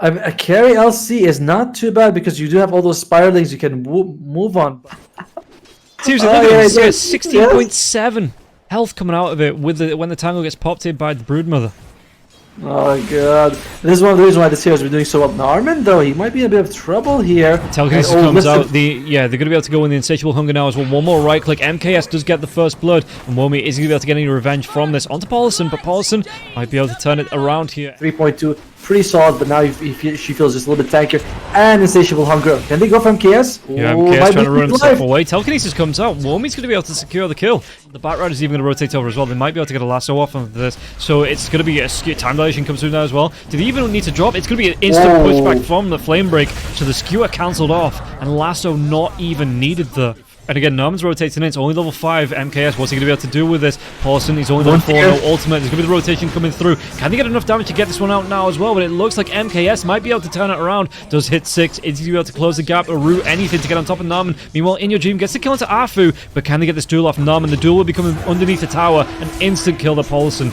A carry LC is not too bad because you do have all those spiralings you can move on. Seriously, look at this. 16.7 health coming out of it with when the tangle gets popped in by the Broodmother. Oh god, this is one of the reasons why this hero has been doing so well. Narman, though, he might be in a bit of trouble here. Telekinesis comes out. They're going to be able to go in the Insatiable Hunger now as well. One more right click. MKS does get the first blood, and Womi isn't going to be able to get any revenge from this onto Paulson, but Paulson might be able to turn it around here. 3.2, pretty solid, but now she feels just a little bit tankier. And Insatiable Hunger. Can they go for MKS? Yeah, MKS trying to run himself away. Telekinesis comes out. Womi's going to be able to secure the kill. The Batrider's even going to rotate over as well. They might be able to get a lasso off of this, so it's going to be a time dilation comes through now as well. Do they even need to drop? It's going to be an instant pushback from the flame break, so the skewer cancelled off, and lasso not even needed there. And again, Norman's rotating in. It's only level 5 MKS. What's he going to be able to do with this? Paulson, he's only level 4, no ultimate. There's going to be the rotation coming through. Can they get enough damage to get this one out now as well? But it looks like MKS might be able to turn it around. Does hit 6. Is he going to be able to close the gap or root anything to get on top of Norman? Meanwhile, In Your Dream gets the kill into Afu. But can they get this duel off Norman? The duel will be coming underneath the tower. An instant kill to Paulson.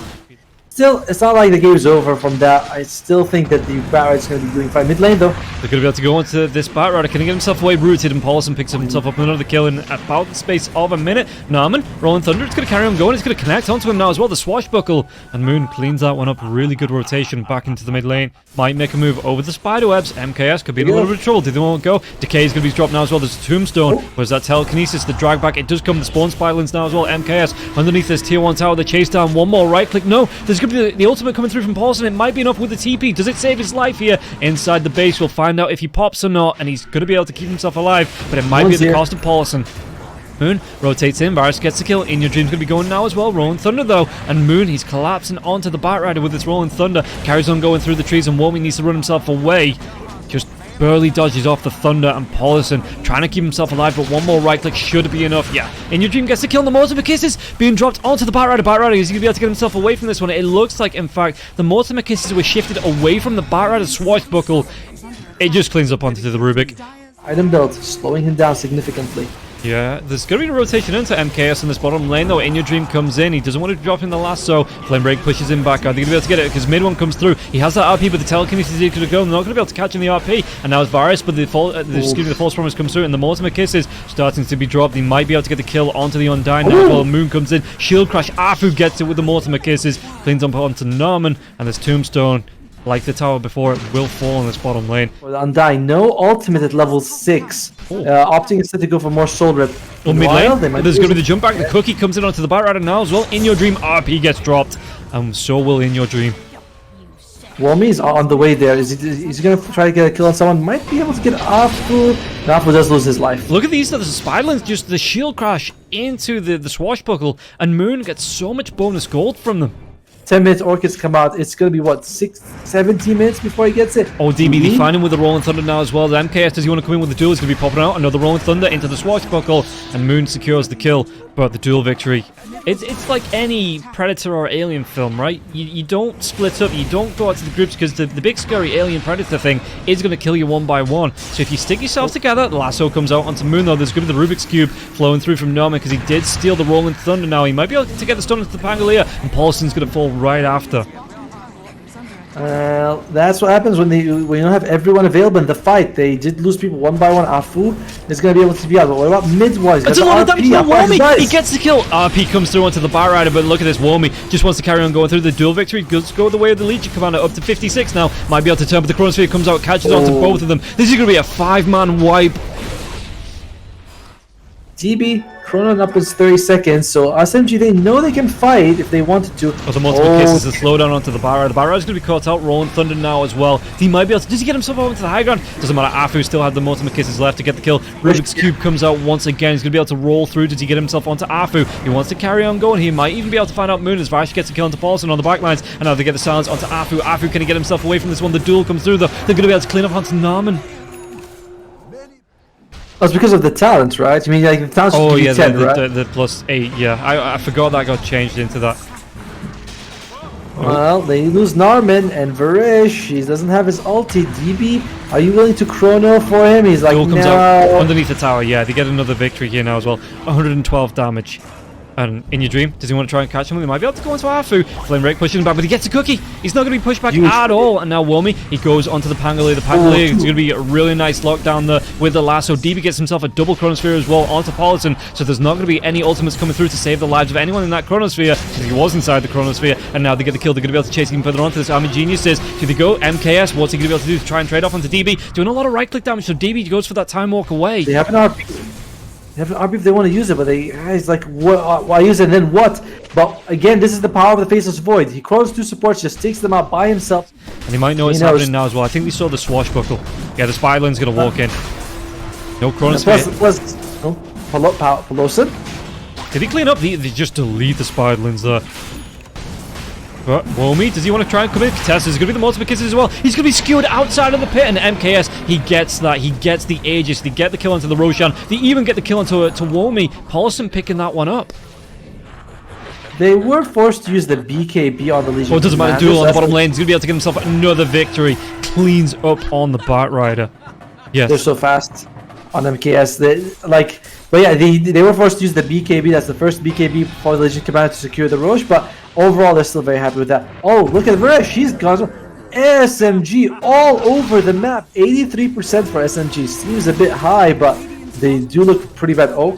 Still, it's not like the game's over from that. I still think that the Batrider's going to be doing fine. Mid lane, though. They're going to be able to go into this Batrider. Can he get himself away rooted? And Paulson picks himself up another kill in about the space of a minute. Norman, Rolling Thunder, it's going to carry on going. It's going to connect onto him now as well. The Swashbuckle. And Moon cleans that one up. Really good rotation back into the mid lane. Might make a move over the Spiderwebs. MKS could be in a little bit of trouble. They won't go. Decay is going to be dropped now as well. There's a Tombstone. Where's that Telekinesis? The drag back. It does come. The Spawn Spiralings now as well. MKS underneath this tier 1 tower. They chase down one more right click. No, there's going to be the ultimate coming through from Paulson. It might be enough with the TP. Does it save his life here inside the base? We'll find out if he pops or not, and he's going to be able to keep himself alive, but it might be at the cost of Paulson. Moon rotates in. Varus gets the kill. In Your Dream's going to be going now as well. Rolling Thunder, though. And Moon, he's collapsing onto the Batrider with this Rolling Thunder. Carries on going through the trees, and Womi needs to run himself away. Just barely dodges off the Thunder, and Paulson trying to keep himself alive, but one more right click should be enough. Yeah, In Your Dream gets the kill, and the Mortimer Kisses being dropped onto the Batrider. Batrider is going to be able to get himself away from this one. It looks like, in fact, the Mortimer Kisses were shifted away from the Batrider Swashbuckle. It just cleans up onto the Rubik. Item build, slowing him down significantly. Yeah, there's going to be a rotation into MKS in this bottom lane, though. In Your Dream comes in. He doesn't want to drop in the lasso. Flame Break pushes him back. Are they going to be able to get it? Because mid one comes through. He has that RP, but the Telekinesis is going to go. They're not going to be able to catch in the RP. And now it's Varus, but the False Promise comes through, and the Mortimer Kisses starting to be dropped. He might be able to get the kill onto the Undying now. While Moon comes in. Shield Crash. Afu gets it with the Mortimer Kisses. Cleans up onto Norman, and this Tombstone, like the tower before, it will fall in this bottom lane. For the Undying, no ultimate at level 6. Opting instead to go for more Soul Rip. Mid lane, there's going to be the jump back. The Cookie comes in onto the Batrider now as well. In Your Dream, RP gets dropped. And so will In Your Dream. Womi's on the way there. Is he going to try to get a kill on someone? Might be able to get Afu. Afu does lose his life. Look at these. There's a Spiderlings, just the shield crash into the Swashbuckle. And Moon gets so much bonus gold from them. 10 minutes Orchids come out. It's going to be, what, 17 minutes before he gets it? Oh, DB, they find him with the Rolling Thunder now as well. The MKS, does he want to come in with the duel? He's going to be popping out. Another Rolling Thunder into the Swashbuckle. And Moon secures the kill. But the duel victory. It's like any Predator or Alien film, right? You don't split up. You don't go out to the groups, because the big scary Alien Predator thing is going to kill you one by one. So if you stick yourselves together, the lasso comes out onto Moon, though. There's going to be the Rubik's Cube flowing through from Norman, because he did steal the Rolling Thunder now. He might be able to get the stun into the Pangolier, and Paulson's going to fall right after. That's what happens when you don't have everyone available in the fight. They did lose people one by one. Afu is going to be able to be out. But what about mid-wise? It's a lot of damage to Womi! He gets the kill! RP comes through onto the Batrider, but look at this. Womi just wants to carry on going through the duel victory. Let's go the way of the Legion Commander, up to 56 now. Might be able to turn, but the Chronosphere comes out, catches onto both of them. This is going to be a 5-man wipe. TB, Chrono up is 30 seconds, so SMG, they know they can fight if they wanted to. Oh, the multiple kisses, the slowdown onto the Batrider. The Batrider is going to be caught out. Rolling Thunder now as well. He might be able to. Does he get himself over to the high ground? Doesn't matter. Afu still had the multiple kisses left to get the kill. Rubik's Cube comes out once again. He's going to be able to roll through. Does he get himself onto Afu? He wants to carry on going. He might even be able to find out Moon as Varus gets a kill onto Paulson on the backlines. And now they get the silence onto Afu. Afu, can he get himself away from this one? The duel comes through, though. They're going to be able to clean up onto Norman. That's because of the talent, right? I mean, like, the talent should be 10, right? the +8, yeah. I forgot that got changed into that. Well, they lose Norman, and Varish, he doesn't have his ulti. DB, are you willing to chrono for him? He's like, Duel comes no. out underneath the tower, yeah. They get another victory here now as well. 112 damage. And in your dream, does he want to try and catch him? They might be able to go into Afu. Flame Break pushing him back, but he gets a cookie. He's not going to be pushed back at all. And now Womi, he goes onto the Pangolier. The Pangolier is going to be a really nice lockdown there with the lasso. DB gets himself a double Chronosphere as well onto Politan. So there's not going to be any ultimates coming through to save the lives of anyone in that Chronosphere. He was inside the Chronosphere, and now they get the kill. They're going to be able to chase even further onto this Army Geniuses. Do they go? MKS, what's he going to be able to do to try and trade off onto DB? Doing a lot of right-click damage, so DB goes for that time walk away. They have an RP. They have an RP if they want to use it, but he's like, why use it and then what? But again, this is the power of the Faceless Void. He crawls through supports, just takes them out by himself. And he might know what's happening now as well. I think we saw the Swashbuckle. Yeah, the Spiderland's going to walk in. No Chronosphere. Palosan. Did he clean up? They just delete the Spiderlands there. But Womi, does he want to try and come in? Contest is going to be the multiple kisses as well. He's going to be skewered outside of the pit, and MKS, he gets that. He gets the Aegis. They get the kill onto the Roshan. They even get the kill onto Womi. Paulson picking that one up. They were forced to use the BKB on the Legion. Oh, it doesn't matter. Duel on the bottom lane. He's going to be able to get himself another victory. Cleans up on the Batrider. Yes. They're so fast on MKS. But yeah, they were forced to use the BKB. That's the first BKB for the Legion Commander to secure the Roche. But overall, they're still very happy with that. Oh, look at Vera. She's got SMG all over the map. 83% for SMG. Seems a bit high, but they do look pretty bad. Oh.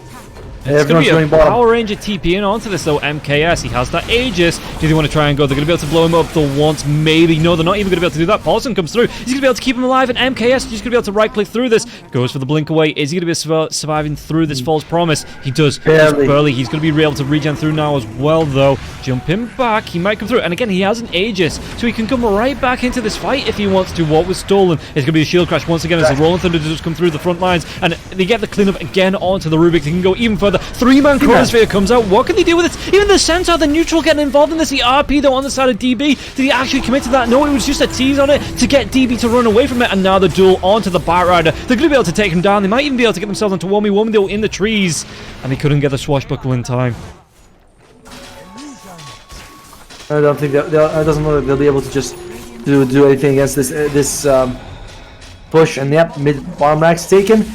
It's going to be a Power Ranger TP in onto this though, MKS. He has that Aegis. Do they want to try and go? They're going to be able to blow him up the once, maybe. No, they're not even going to be able to do that. Paulson comes through. He's going to be able to keep him alive, and MKS is just going to be able to right-click through this. Goes for the blink away. Is he going to be surviving through this false promise? He does. Barely. He's going to be able to regen through now as well, though. Jump him back. He might come through. And again, he has an Aegis, so he can come right back into this fight if he wants to. What was stolen is going to be a shield crash once again as the Rolling Thunder does come through the front lines, and they get the cleanup again onto the Rubik. They can go even further. 3-man Chronosphere comes out. What can they do with it? Even the Centaur, the neutral getting involved in this. The RP though on the side of DB. Did he actually commit to that? No, it was just a tease on it to get DB to run away from it. And now the duel onto the Batrider. They're going to be able to take him down. They might even be able to get themselves onto Womi. Womi though in the trees. And they couldn't get the Swashbuckle in time. I don't think that doesn't look like they'll be able to just do anything against this push. And yep, mid bomb racks taken.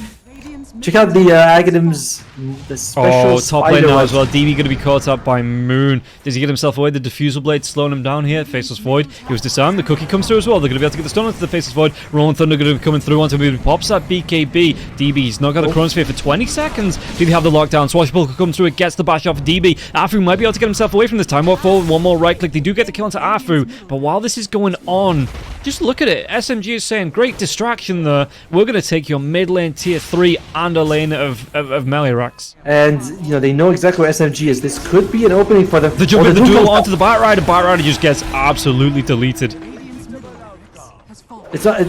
Check out the Agadim's the special top lane now as well. DB going to be caught up by Moon. Does he get himself away? The Diffusal Blade slowing him down here. Faceless Void. He was disarmed. The Cookie comes through as well. They're going to be able to get the stun onto the Faceless Void. Rolling Thunder going to be coming through onto him. He pops that BKB. DB's not got the Chronosphere for 20 seconds. Do they have the lockdown? Swashbuckle comes through. It gets the bash off of DB. Afu might be able to get himself away from this time. Walk forward. One more right click. They do get the kill onto Afu. But while this is going on, just look at it. SMG is saying, great distraction there. We're going to take your mid lane tier 3 and a lane of melee racks. And, you know, they know exactly where SMG is. This could be an opening for them. The jump in the duel onto the Batrider. Batrider just gets absolutely deleted. It's not...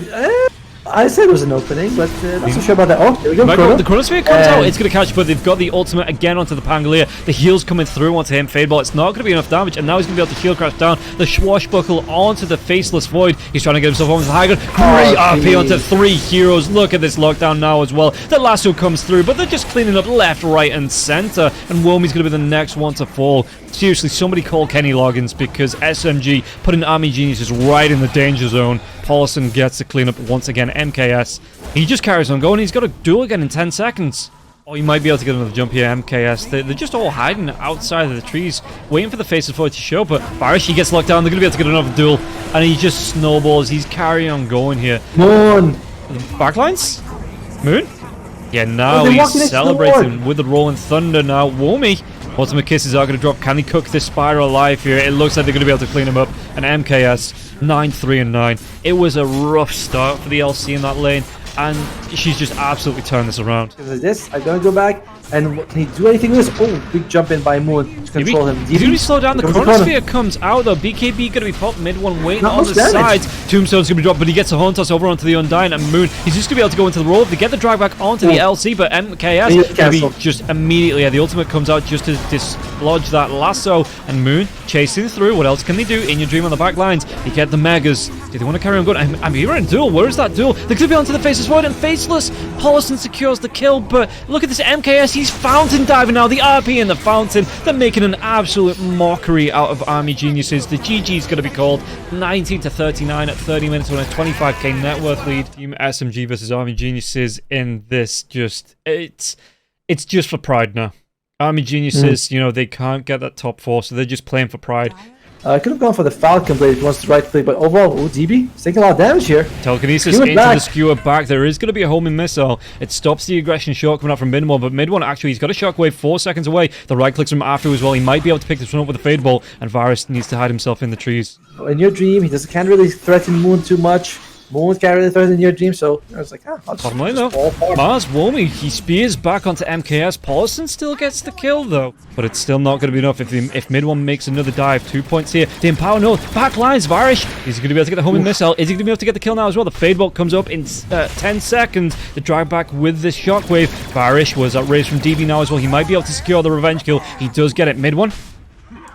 I said it was an opening, but not so sure about that. Oh, here we go. The Chronosphere comes out. It's going to catch, but they've got the ultimate again onto the Pangolier. The heal's coming through onto him. Fadeball. It's not going to be enough damage, and now he's going to be able to heal crash down. The Swashbuckle onto the Faceless Void. He's trying to get himself onto the high ground. Great RP onto 3 heroes. Look at this lockdown now as well. The lasso comes through, but they're just cleaning up left, right, and center. And Womi's going to be the next one to fall. Seriously, somebody call Kenny Loggins because SMG putting Army Geniuses right in the danger zone. Paulson gets the cleanup once again. MKS. He just carries on going. He's got a duel again in 10 seconds. Oh, you might be able to get another jump here, MKS. They're just all hiding outside of the trees, waiting for the Faceless Void to show. But Barish, he gets locked down. They're going to be able to get another duel. And he just snowballs. He's carrying on going here. Moon! Backlines? Moon? Yeah, now he's celebrating with the Rolling Thunder now. Womi. Ultimate Kisses are going to drop. Can he cook this Spiral alive here? It looks like they're going to be able to clean him up. And MKS, 9-3-9. It was a rough start for the LC in that lane. And she's just absolutely turned this around. This, I'm going to go back. And can he do anything with this? Oh, big jump in by Moon to control him. He's going to be slowed down. The Chronosphere comes out though. BKB going to be popped mid one, waiting on the sides. Tombstone's going to be dropped, but he gets a Horn Toss over onto the Undying, and Moon, he's just going to be able to go into the roll. They get the drag back onto the LC, but MKS going to be just immediately, the ultimate comes out just to dislodge that lasso, and Moon chasing through. What else can they do? In Your Dream on the back lines. They get the Megas. Do they want to carry on going? I'm here in a duel. Where is that duel? They're going to be onto the Faceless Void, and Faceless. Paulson secures the kill, but look at this MKS. He's fountain diving now. The RP in the fountain. They're making an absolute mockery out of Army Geniuses. The GG is going to be called 19-39 at 30 minutes on a 25k net worth lead. Team SMG versus Army Geniuses in this. It's just for pride now. Army geniuses, you know, they can't get that top 4, so they're just playing for pride. I could have gone for the Falcon Blade if he wants to right click, but overall, DB, he's taking a lot of damage here. Telekinesis into the skewer back. There is going to be a homing missile. It stops the aggression shot coming out from mid one, but mid one actually, he's got a shockwave 4 seconds away. The right clicks from Afu as well. He might be able to pick this one up with a fade ball, and Varus needs to hide himself in the trees. In your dream, he can't really threaten Moon too much. Moon can't really threaten your dream, so I was like, I'll bottom lane though. Mars Womi, he spears back onto MKS. Paulson still gets the kill though, but it's still not going to be enough if mid one makes another dive. 2 points here. The Empower, no, back lines. Varish, is he going to be able to get the homing missile? Is he going to be able to get the kill now as well? The fade bolt comes up in 10 seconds. The drive back with this shockwave. Varish was outraised from DB now as well. He might be able to secure the revenge kill. He does get it. Mid one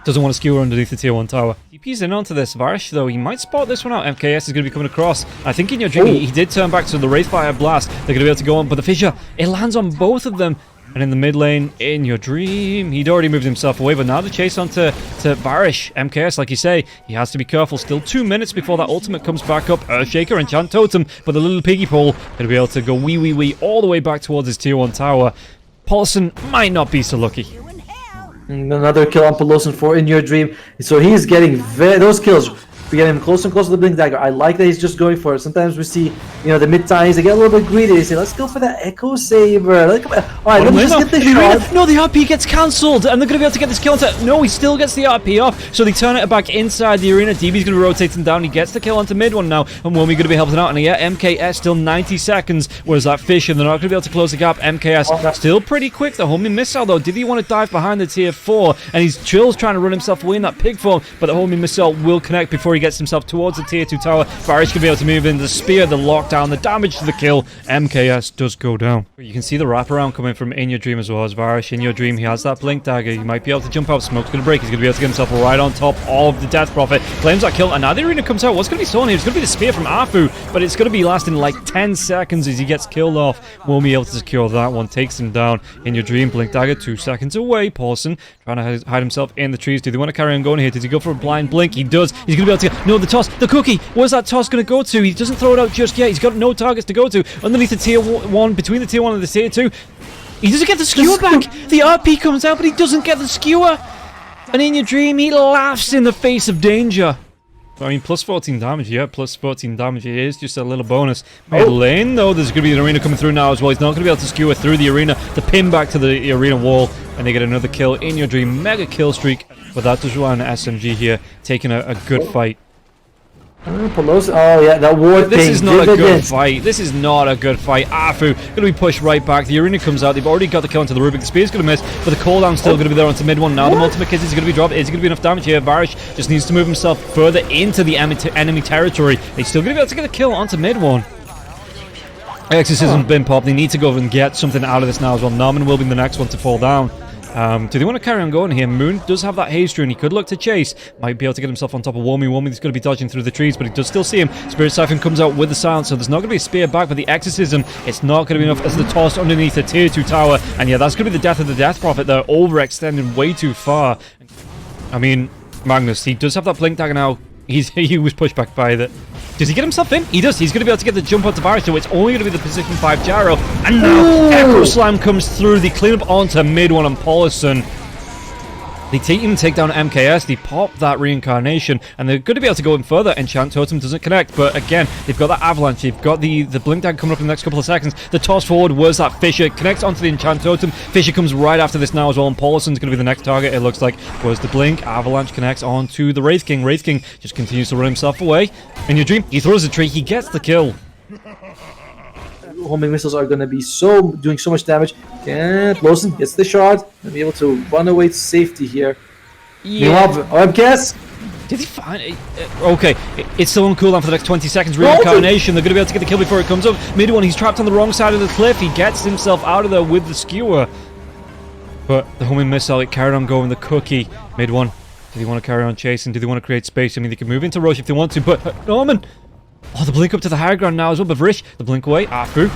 doesn't want to skewer underneath the tier 1 tower. DP's in onto this. Varish, though, he might spot this one out. MKS is going to be coming across. I think in your dream, he did turn back to the Wraithfire Blast. They're going to be able to go on, but the Fissure, it lands on both of them. And in the mid lane, in your dream, he'd already moved himself away, but now the chase onto Varish. MKS, like you say, he has to be careful. Still 2 minutes before that ultimate comes back up. Earthshaker, Enchant Totem, but the little piggy pole going to be able to go wee all the way back towards his tier 1 tower. Paulson might not be so lucky. Another kill on Pelosin for In Your Dream. So he's getting those kills. We get him closer and closer to the Blink Dagger. I like that he's just going for it. Sometimes we see, the mid-times, they get a little bit greedy. They say, let's go for that Echo Saber. Alright, let me just get this shot. No, the RP gets cancelled, and they're going to be able to get this kill onto... No, he still gets the RP off, so they turn it back inside the arena. DB's going to be rotating down. He gets the kill onto mid one now, and Womi going to be helping out. And yeah, MKS still 90 seconds, whereas that Fish, and they're not going to be able to close the gap. MKS still pretty quick. The homing missile, though. Did he want to dive behind the tier 4? And he's Chill's trying to run himself away in that pig form, but the homing missile will connect before he gets himself towards the tier 2 tower. Varish can be able to move in. The spear, the lockdown, the damage to the kill. MKS does go down. You can see the wraparound coming from In Your Dream as well as Varish. In Your Dream, he has that blink dagger. He might be able to jump out. Smoke's going to break. He's going to be able to get himself right on top of the Death Prophet. Claims that kill, and now the arena comes out. What's going to be stolen here? It's going to be the spear from Afu, but it's going to be lasting like 10 seconds as he gets killed off. Won't be able to secure that one. Takes him down. In Your Dream, blink dagger 2 seconds away. Paulson trying to hide himself in the trees. Do they want to carry on going here? Does he go for a blind blink? He does. He's going to be able to... No, the toss. The cookie. Where's that toss going to go to? He doesn't throw it out just yet. He's got no targets to go to. Underneath the tier 1, between the tier 1 and the tier 2. He doesn't get the skewer back. The RP comes out, but he doesn't get the skewer. And In Your Dream, he laughs in the face of danger. I mean, plus 14 damage, yeah, plus 14 damage. It is just a little bonus. Mid lane, though, there's going to be an arena coming through now as well. He's not going to be able to skewer through the arena. The pin back to the arena wall, and they get another kill. In Your Dream, mega kill streak. But that does run an SMG here, taking a good fight. Pelosi, yeah, that war This is not a good fight. This is not a good fight. Afu going to be pushed right back. The arena comes out. They've already got the kill onto the Rubik. The spear's going to miss, but the cooldown's still going to be there onto mid one. Now the ultimate kiss is going to be dropped. Is it going to be enough damage here? Varish just needs to move himself further into the enemy territory. He's still going to be able to get a kill onto mid one. Exorcism's been popped. They need to go and get something out of this now as well. Norman will be the next one to fall down. Do they want to carry on going here? Moon does have that haze rune. He could look to chase. Might be able to get himself on top of Womi. Womi's going to be dodging through the trees, but he does still see him. Spirit Siphon comes out with the silence, so there's not going to be a spear back, but the Exorcism, it's not going to be enough as the toss underneath the tier 2 tower. And yeah, that's going to be the death of the Death Prophet. They're overextending way too far. I mean, Magnus, he does have that blink dagger now. He was pushed back by that. Does he get himself in? He does. He's going to be able to get the jump onto Varus, so it's only going to be the position 5 gyro. And now Echo Slam comes through. They clean up onto mid one on Paulson. They even take down MKS, they pop that reincarnation, and they're going to be able to go in further. Enchant Totem doesn't connect, but again, they've got that avalanche, they've got the blink dagger coming up in the next couple of seconds. The toss forward was that Fissure, connects onto the Enchant Totem. Fissure comes right after this now as well, and Paulson's going to be the next target, it looks like. Was the blink, avalanche connects onto the Wraith King. Wraith King just continues to run himself away. In Your Dream, he throws a tree, he gets the kill. Homing missiles are going to be doing so much damage. And Pelosi gets the shard and be able to run away to safety here. Yeah. I guess. Did he find it? Okay, it's still on cooldown for the next 20 seconds. Reincarnation, they're going to be able to get the kill before it comes up. Mid one, he's trapped on the wrong side of the cliff. He gets himself out of there with the skewer. But the homing missile, it carried on going. The cookie, mid one. Do they want to carry on chasing? Do they want to create space? I mean, they can move into Roche if they want to, but Norman. Oh, the blink up to the higher ground now as well. Bavrish, the blink away. Afu.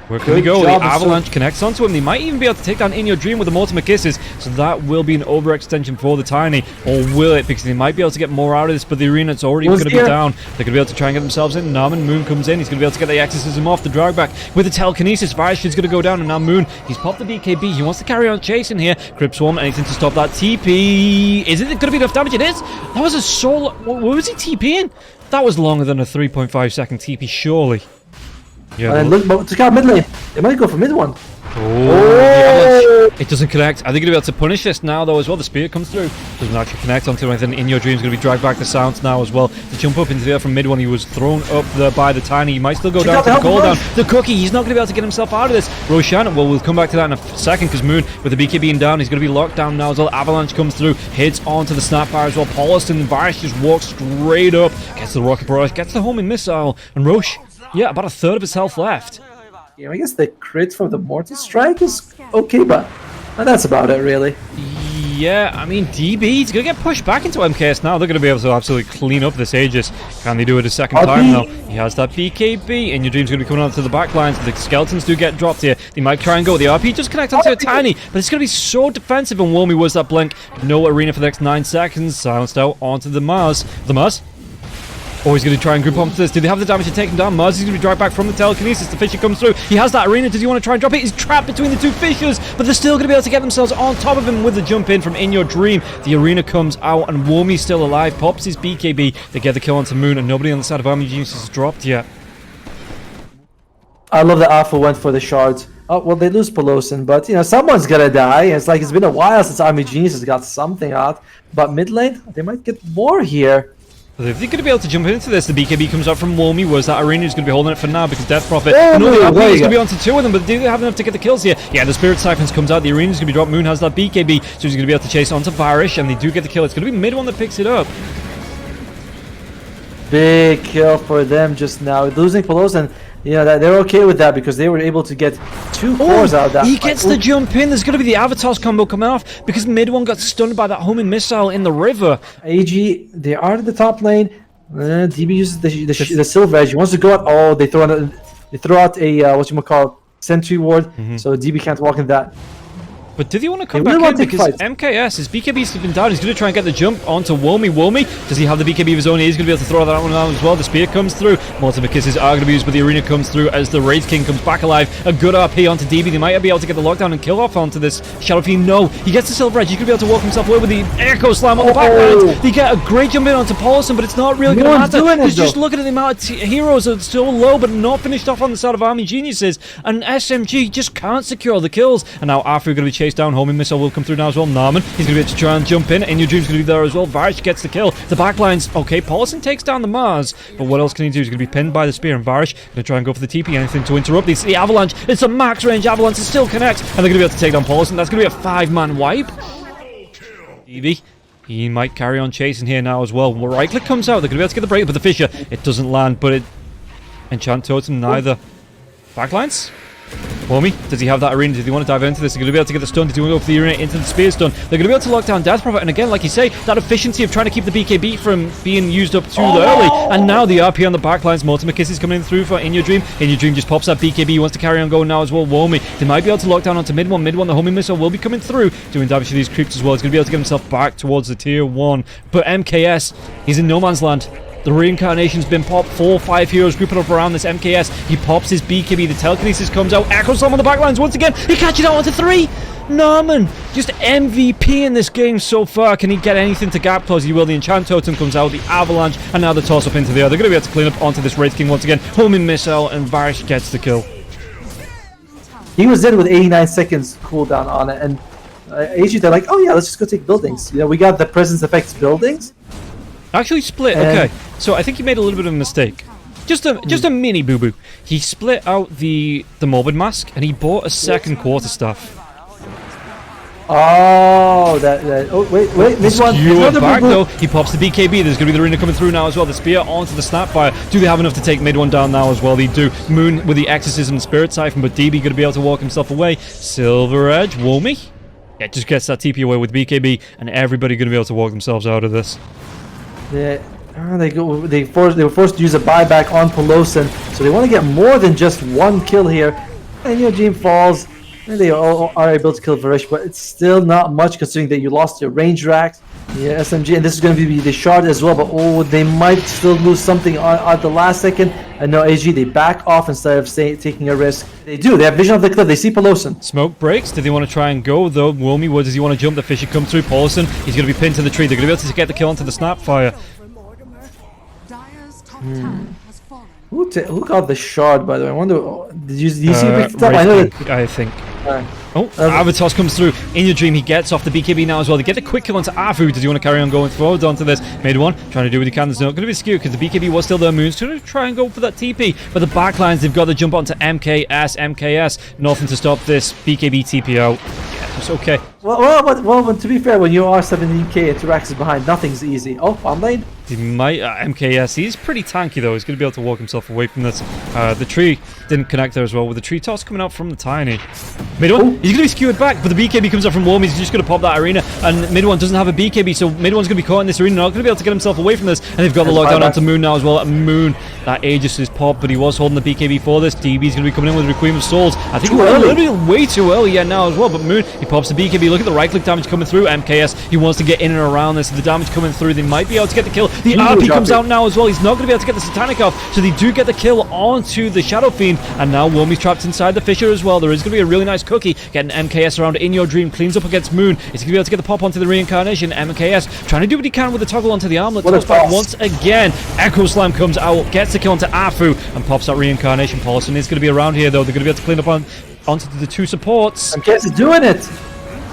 Where can we go? The Avalanche connects onto him. They might even be able to take down In Your Dream with the Ultimate Kisses. So that will be an overextension for the Tiny. Or will it? Because they might be able to get more out of this. But the arena, it's already going to be down. They're going to be able to try and get themselves in. Naman, Moon comes in. He's going to be able to get the Exorcism off the drag back with the Telekinesis. Varish is going to go down. And now Moon, he's popped the BKB. He wants to carry on chasing here. Crypt Swarm, anything to stop that TP. Is it going to be enough damage? It is. That was a solo. What was he TPing? That was longer than a 3.5 second TP, surely. Yeah, and look, check out mid lane. They might go for mid one. Oh! It doesn't connect. Are they going to be able to punish this now, though, as well? The spear comes through. Doesn't actually connect onto anything. In Your Dream is going to be dragged back to Sounds now as well. To jump up into the air from mid one, he was thrown up there by the Tiny. He might still go down to the cooldown. The Cookie, he's not going to be able to get himself out of this. Roshan, well, we'll come back to that in a second, because Moon, with the BK being down, he's going to be locked down now as well. Avalanche comes through, hits onto the Snapfire as well. Paulus and Varish just walks straight up, gets the Rocket Barrage, gets the homing missile, and Roche, yeah, about a third of his health left. Yeah, I guess the crit from the Mortal Strike is okay, but that's about it, really. Yeah, I mean, DB's going to get pushed back into MKS now. They're going to be able to absolutely clean up this Aegis. Can they do it a second time now? He has that BKB. In Your Dream's going to be coming onto the back lines. The skeletons do get dropped here. They might try and go. The RP just connect onto a Tiny, but it's going to be so defensive. And Womi was that blink. No arena for the next 9 seconds. Silenced out onto the Mars. The Mars? Oh, he's going to try and group onto this. Do they have the damage to take him down? Mars is going to be dragged back from the Telekinesis. The Fisher comes through. He has that arena. Does he want to try and drop it? He's trapped between the two Fishers, but they're still going to be able to get themselves on top of him with the jump in from In Your Dream. The arena comes out, and Womi's still alive. Pops his BKB. They get the kill onto Moon, and nobody on the side of Army Genius has dropped yet. I love that Alpha went for the shards. Oh, well, they lose Pelosin, but, you know, someone's going to die. It's like it's been a while since Army Genius has got something out. But mid lane, they might get more here. If they're going to be able to jump into this, the BKB comes out from Womi. Was that arena is going to be holding it for now because Death Prophet. No, the RP is going to be onto 2 of them, but do they have enough to get the kills here? Yeah, the Spirit Siphons comes out. The arena is going to be dropped. Moon has that BKB, so he's going to be able to chase onto Varish, and they do get the kill. It's going to be mid one that picks it up. Big kill for them just now. Losing Pelosin, you know, that they're okay with that because they were able to get 2 cores out of that. He gets the jump in. There's going to be the Avatars combo coming off because mid one got stunned by that homing missile in the river. AG, they are in the top lane. DB uses the Silver Edge. He wants to go out. Oh, they throw out a what you call Sentry Ward, so DB can't walk in that. But did he want to come back in? Because MKS, his BKB's been down. He's going to try and get the jump onto Womi. Womi, does he have the BKB of his own? He's going to be able to throw that one out as well. The spear comes through. Multiple kisses are going to be used, but the arena comes through as the Wraith King comes back alive. A good RP onto DB. They might be able to get the lockdown and kill off onto this Shadow Fiend. No, he gets the Silver Edge. He's going to be able to walk himself away with the Echo Slam on the backlines. They get a great jump in onto Paulson, but it's not really going to matter. He's just looking at the amount of heroes that are still low, but not finished off on the side of Army Geniuses. And SMG just can't secure the kills. And now after we're going to be chased down, homing missile will come through now as well. Naman, he's going to be able to try and jump in. In Your Dream's going to be there as well. Varish gets the kill. The backlines, okay, Paulson takes down the Mars, but what else can he do? He's going to be pinned by the spear, and Varish going to try and go for the TP. Anything to interrupt these. The Avalanche, it's a max range Avalanche. It still connects, and they're going to be able to take down Paulson. That's going to be a 5-man wipe. Evie, he might carry on chasing here now as well. Right click comes out. They're going to be able to get the break, but the Fisher, it doesn't land, but it Enchant Totem neither. Backlines? Womi, does he have that arena? Does he want to dive into this? He's going to be able to get the stun. Does he want to go for the arena into the spear stun? They're going to be able to lock down Death Prophet. And again, like you say, that efficiency of trying to keep the BKB from being used up too early. And now the RP on the backlines. Multiple kisses coming in through for In Your Dream. In Your Dream just pops that BKB. He wants to carry on going now as well. Womi, they might be able to lock down onto mid one. Mid one, the homing missile will be coming through, doing damage to these creeps as well. He's going to be able to get himself back towards the tier 1. But MKS, he's in no man's land. The reincarnation's been popped. 4 or 5 heroes grouping up around this MKS. He pops his BKB. The telekinesis comes out. Echo Slam on the backlines once again. He catches out onto 3. Norman, just MVP in this game so far. Can he get anything to gap close? He will. The Enchant Totem comes out. The Avalanche. And now the toss up into the air. They're going to be able to clean up onto this Wraith King once again. Homing missile. And Varish gets the kill. He was in with 89 seconds cooldown on it. And AG, they're like, oh yeah, let's just go take buildings. You know, we got the presence effects buildings. Actually split, okay. So I think he made a little bit of a mistake. Just a mini boo-boo. He split out the Morbid Mask and he bought a second quarterstaff. Oh, oh, wait, this one. Back, though. He pops the BKB. There's going to be the arena coming through now as well. The spear onto the Snapfire. Do they have enough to take mid one down now as well? They do. Moon with the Exorcism and Spirit Siphon, but DB going to be able to walk himself away. Silver Edge, Womi. Yeah, just gets that TP away with BKB, and everybody going to be able to walk themselves out of this. Yeah, they were forced to use a buyback on Pelosin, so they want to get more than just 1 kill here. And your dream falls. And they all are able to kill Varish, but it's still not much considering that you lost your range racks, your SMG, and this is going to be the shard as well. But oh, they might still lose something at the last second. And no, AG, they back off instead of taking a risk. They do. They have vision of the cliff. They see Pelosin. Smoke breaks. Did they want to try and go though? Wilmy, where does he want to jump? The Fisher comes through. Paulson, he's going to be pinned to the tree. They're going to be able to get the kill onto the Snapfire. Who got the shard, by the way? I wonder. Did you see who picked it up? I know that. I think. Oh, Avatos comes through. In your dream, he gets off the BKB now as well. They get the quick kill onto Afu. Does he want to carry on going forward onto this? Made one. Trying to do what he can. There's not going to be skewed because the BKB was still there. Moon's going to try and go for that TP. But the backlines, they've got to jump onto MKS. Nothing to stop this BKB TP out. Yeah, it's okay. Well, to be fair, when you are 17k and 2 racks is behind, nothing's easy. Oh, bomb lane. He might, MKS, he's pretty tanky though. He's going to be able to walk himself away from this. The tree didn't connect there as well with the tree toss coming out from the tiny. Mid one, he's going to be skewered back, but the BKB comes out from Wormy. He's just going to pop that arena, and Mid one doesn't have a BKB, so Mid one's going to be caught in this arena, not going to be able to get himself away from this, and they've got the lockdown onto Moon now as well. Moon, that Aegis is popped, but he was holding the BKB for this. DB's going to be coming in with Requiem of Souls. I think we're a little bit way too early yet now as well, but Moon, he pops the BKB. Look at the right click damage coming through. MKS, he wants to get in and around this. The damage coming through, they might be able to get the kill. The RP comes out now as well. He's not going to be able to get the Satanic off, so they do get the kill onto the Shadow Fiend, and now Wormy's trapped inside the Fisher as well. There is going to be a really nice cookie. Getting MKS around In Your Dream, cleans up against Moon. He's going to be able to get the pop onto the Reincarnation. MKS trying to do what he can with the toggle onto the armlet. Toss back once again. Echo Slam comes out, gets the kill onto Afu, and pops that Reincarnation. Paulson is going to be around here though. They're going to be able to clean up onto the two supports. MKS is doing it.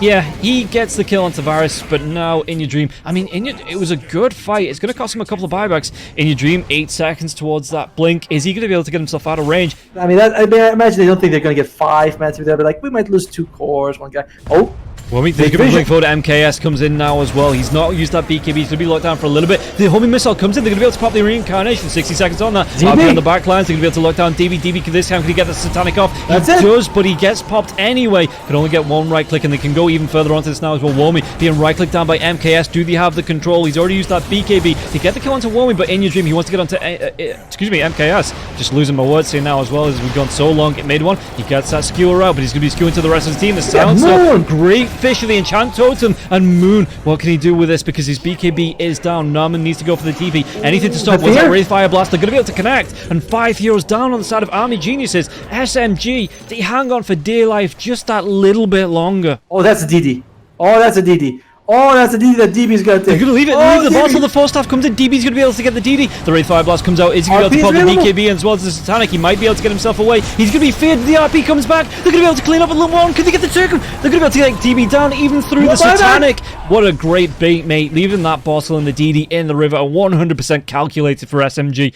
Yeah, he gets the kill on Tavares, but now In Your Dream. I mean, it was a good fight. It's going to cost him a couple of buybacks. In Your Dream, 8 seconds towards that blink. Is he going to be able to get himself out of range? I mean, I imagine they don't think they're going to get 5 men through there, but like, we might lose 2 cores, 1 guy. Oh. Well, there's going to be blink forward. MKS comes in now as well. He's not used that BKB. He's going to be locked down for a little bit. The homing missile comes in. They're going to be able to pop the Reincarnation. 60 seconds on that. RP on the back lines. They're going to be able to lock down DB. DB, this time, can he get the Satanic off? He does, but he gets popped anyway. Can only get 1 right click, and they can go even further onto this now as well. Wormy being right clicked down by MKS. Do they have the control? He's already used that BKB to get the kill onto Wormy, but In Your Dream, he wants to get onto, MKS. Just losing my words here now as well, as we've gone so long. It made one. He gets that skewer out, but he's going to be skewing to the rest of the team. The Silence great fish of the Enchant Totem, and Moon, what can he do with this? Because his BKB is down. Narman needs to go for the TP. Anything to stop was that Wraith Fire Blast. They're going to be able to connect, and 5 heroes down on the side of Army Geniuses. SMG, they hang on for dear life just that little bit longer. Oh, that's a DD. Oh, that's a DD. Oh, that's a DD that DB's going to take. They're going to leave it. Leave the ball till the 4 staff comes in. DB's going to be able to get the DD. The Wraith Fire Blast comes out. Is he going to be able to pop the BKB as well as the Satanic? He might be able to get himself away. He's going to be feared. The RP comes back. They're going to be able to clean up a little one. Can they get the Turkum? They're going to be able to get DB down even through the Satanic. What a great bait, mate. Leaving that bottle and the DD in the river. 100% calculated for SMG.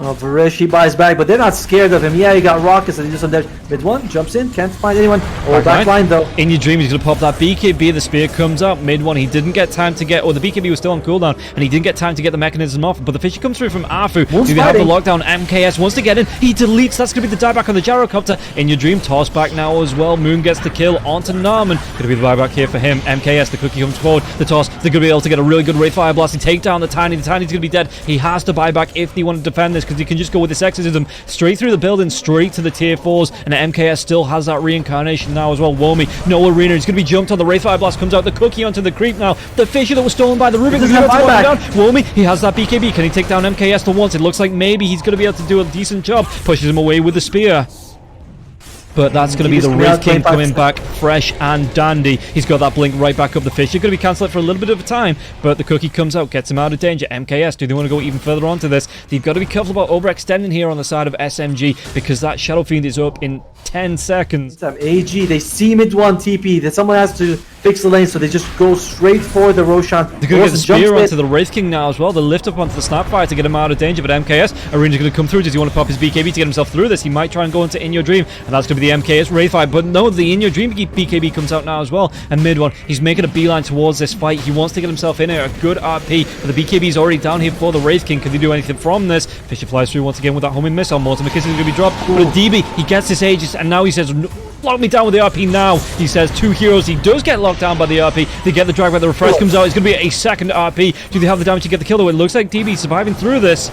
Oh, Varish, he buys back, but they're not scared of him. Yeah, he got rockets and he just on there. Mid one, jumps in, can't find anyone. Oh, back line though. In Your Dream, he's going to pop that BKB. The spear comes up. Mid one, he didn't get time to get, the BKB was still on cooldown, and he didn't get time to get the mechanism off. But the Fisher comes through from Afu. Do they have the lockdown? MKS wants to get in. He deletes. That's going to be the dieback on the gyrocopter. In Your Dream, toss back now as well. Moon gets the kill onto Narman. Going to be the buyback here for him. MKS, the cookie comes forward. The toss. They're going to be able to get a really good Wraith Fire Blast and take down the Tiny. The Tiny's going to be dead. He has to buy back if they want to defend this, because he can just go with this exorcism straight through the building, straight to the tier 4s, and MKS still has that Reincarnation now as well. Wormy, no arena, he's going to be jumped on. The Wraith Fire Blast comes out, the cookie onto the creep now. The Fisher that was stolen by the Rubik. Wormy, he has that BKB. Can he take down MKS for once? It looks like maybe he's going to be able to do a decent job. Pushes him away with the spear. But that's going to be the Wraith King coming back fresh and dandy. He's got that blink right back up the fish. You're going to be cancelled for a little bit of a time, but the cookie comes out, gets him out of danger. MKS, do they want to go even further onto this? They've got to be careful about overextending here on the side of SMG, because that Shadow Fiend is up in 10 seconds. AG, they see mid one TP, that someone has to fix the lane, so they just go straight for the Roshan. They're going to get the spear onto the Wraith King now as well. They'll lift up onto the Snapfire to get him out of danger, but MKS, Arena's going to come through. Does he want to pop his BKB to get himself through this? He might try and go into In Your Dream, and that's going to be the MKS Wraith Fire. But no, the In Your Dream BKB comes out now as well. And mid one, he's making a beeline towards this fight. He wants to get himself in here. A good RP, but the BKB is already down here for the Wraith King. Can they do anything from this? Fisher flies through once again with that homing missile. Morton McKissick is going to be dropped. But a DB, he gets this Aegis, and now he says, lock me down with the RP now. He says 2 heroes. He does get locked down by the RP. They get the drag by the refresh comes out. It's going to be a second RP. Do they have the damage to get the kill though? It looks like DB surviving through this.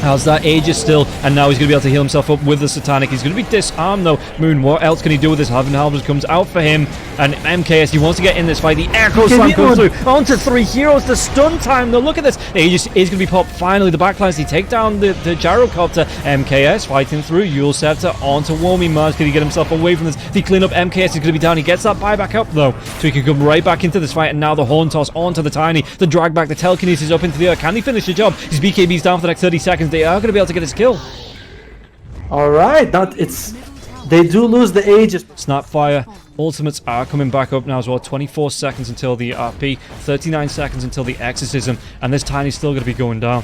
How's that? Aegis still, and now he's going to be able to heal himself up with the Satanic. He's going to be disarmed though. Moon, what else can he do with this? Heaven Halberd comes out for him, and MKS, he wants to get in this fight. The Echo Slam comes through onto 3 heroes. The stun time though, look at this. Aegis is going to be popped. Finally, the backlines, he take down the gyrocopter. MKS fighting through. Yule Scepter onto Womi Mars. Can he get himself away from this? He clean up. MKS is going to be down. He gets that buyback up though, so he can come right back into this fight. And now the Horn Toss onto the Tiny. The drag back, the telekinesis up into the air. Can he finish the job? His BKB's down for the next 30 seconds. They are going to be able to get his kill. All right, they do lose the Aegis. Snapfire ultimates are coming back up now as well. 24 seconds until the RP, 39 seconds until the Exorcism, and this Tiny's still going to be going down.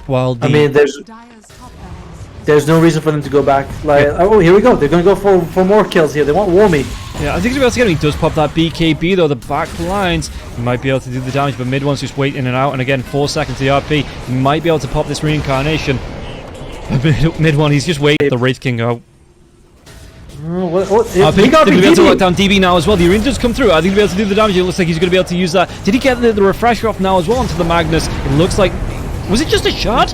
While the... I mean, there's no reason for them to go back. Like, oh, here we go. They're going to go for more kills here. They want Womi. Yeah, I think he's going to be able to get him. He does pop that BKB though. The back lines, he might be able to do the damage, but mid one's just wait in and out. And again, 4 seconds to the RP. He might be able to pop this reincarnation. Mid one, he's just waiting. The Wraith King out. He got going to be able to lock down DB now as well. The arena does come through. I think he'll be able to do the damage. It looks like he's going to be able to use that. Did he get the refresher off now as well onto the Magnus? It looks like... Was it just a shard?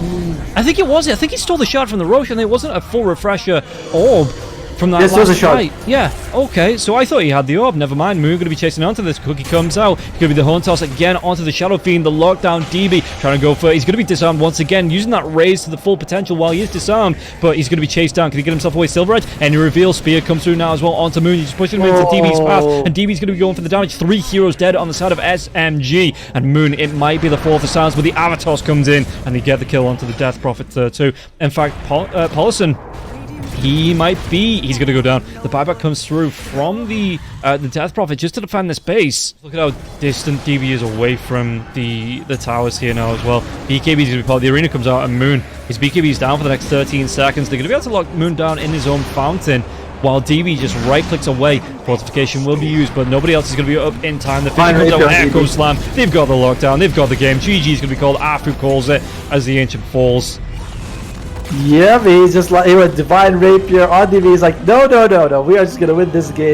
I think it was. I think he stole the shard from the Roche, and it wasn't a full refresher orb from that last was a shard. fight. Yeah, okay. So I thought he had the orb. Never mind. Moon going to be chasing onto this. Cookie comes out. It's going to be the Horn Toss again onto the Shadow Fiend. The lockdown DB trying to go for it. He's going to be disarmed once again, using that raise to the full potential while he is disarmed, but he's going to be chased down. Can he get himself away? Silver Edge, and he reveals Spear comes through now as well onto Moon. He's pushing him into DB's path, and DB's going to be going for the damage. 3 heroes dead on the side of SMG, and Moon, it might be the fourth of silence, but the Avatos comes in, and they get the kill onto the Death Prophet too. In fact, Paulison, he's going to go down. The buyback comes through from the Death Prophet just to defend this base. Look at how distant DB is away from the towers here now as well. BKB's going to be popped. The arena comes out, and Moon, his BKB's down for the next 13 seconds. They're going to be able to lock Moon down in his own fountain, while DB just right-clicks away. Fortification will be used, but nobody else is going to be up in time. The Finish comes out, Echo Slam. They've got the lockdown. They've got the game. GG's going to be called. Afu calls it as the Ancient falls. Yeah, he's just like, he went Divine Rapier on DB. He's like, no, we are just gonna win this game.